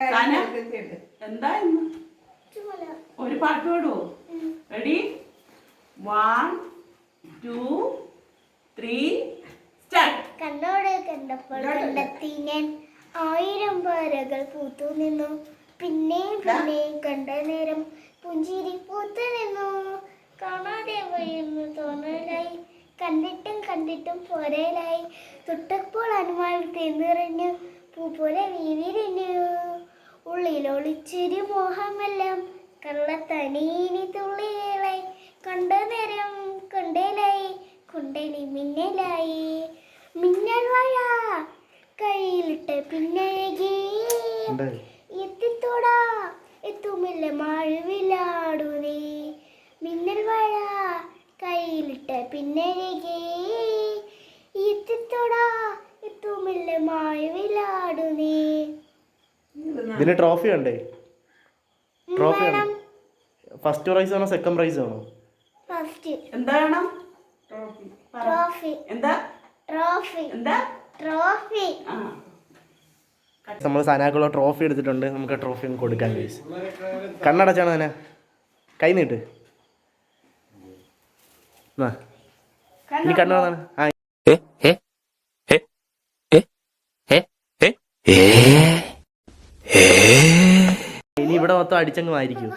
എന്താ ഒരു പാട്ട് പാടുവോ? Ready 1 2 3 start. കണ്ണോട് കണ്ടപ്പോൾ കണ്ടെത്തി ഞാൻ 1000 പാരകൾ പൂത്തു നിന്നു. പിന്നെ പിന്നെ കണ്ട നേരം പുഞ്ചിരി പൂത്തു നിന്നു. കാണാതെ വഴിയുന്നു തോന്നലായി, കണ്ടിട്ടും കണ്ടിട്ടും പോരലായി. തൊട്ടപ്പോൾ അനുമാനം തേന്നിറഞ്ഞു, പൂ പോലെ വീവിരിഞ്ഞു. ഉള്ളിലൊളിച്ചൊരു മോഹമെല്ലാം കള്ളത്തനീനി തുള്ളികളായി. കണ്ട നേരം കൊണ്ടേലായി, കൊണ്ടേലി മിന്നലായി. മിന്നൽ വാഴ കയ്യിലിട്ട് പിന്നഴകി എത്തിത്തോടാ എത്തുമില്ല മാഴുവിലാടു നീ. മിന്നൽ വാഴ കയ്യിലിട്ട് പിന്നഴകി എത്തിത്തോടാ എത്തുമില്ല മാഴുവിലാടു നീ. ഇതിന് ട്രോഫി ഉണ്ടേ? ട്രോഫി ആണ്. ഫസ്റ്റ് പ്രൈസ് ആണോ സെക്കൻഡ് പ്രൈസ് ആണോ? ഫസ്റ്റ്. എന്താ വേണം? ട്രോഫി. എന്താ ട്രോഫി? എന്താ ട്രോഫി? നമ്മൾ സനാക്കുള്ള ട്രോഫി എടുത്തിട്ടുണ്ട്. നമുക്ക് ട്രോഫി ഒന്ന് കൊടുക്കാൻ കഴിയും. കണ്ണടച്ചാണ് സന, കൈ നീട്ട്. ഇനി കണ്ണു വന്നാണ്. ഇനി ഇവിടെ മൊത്തം അടിച്ചങ്ങ് ആയിരിക്കും.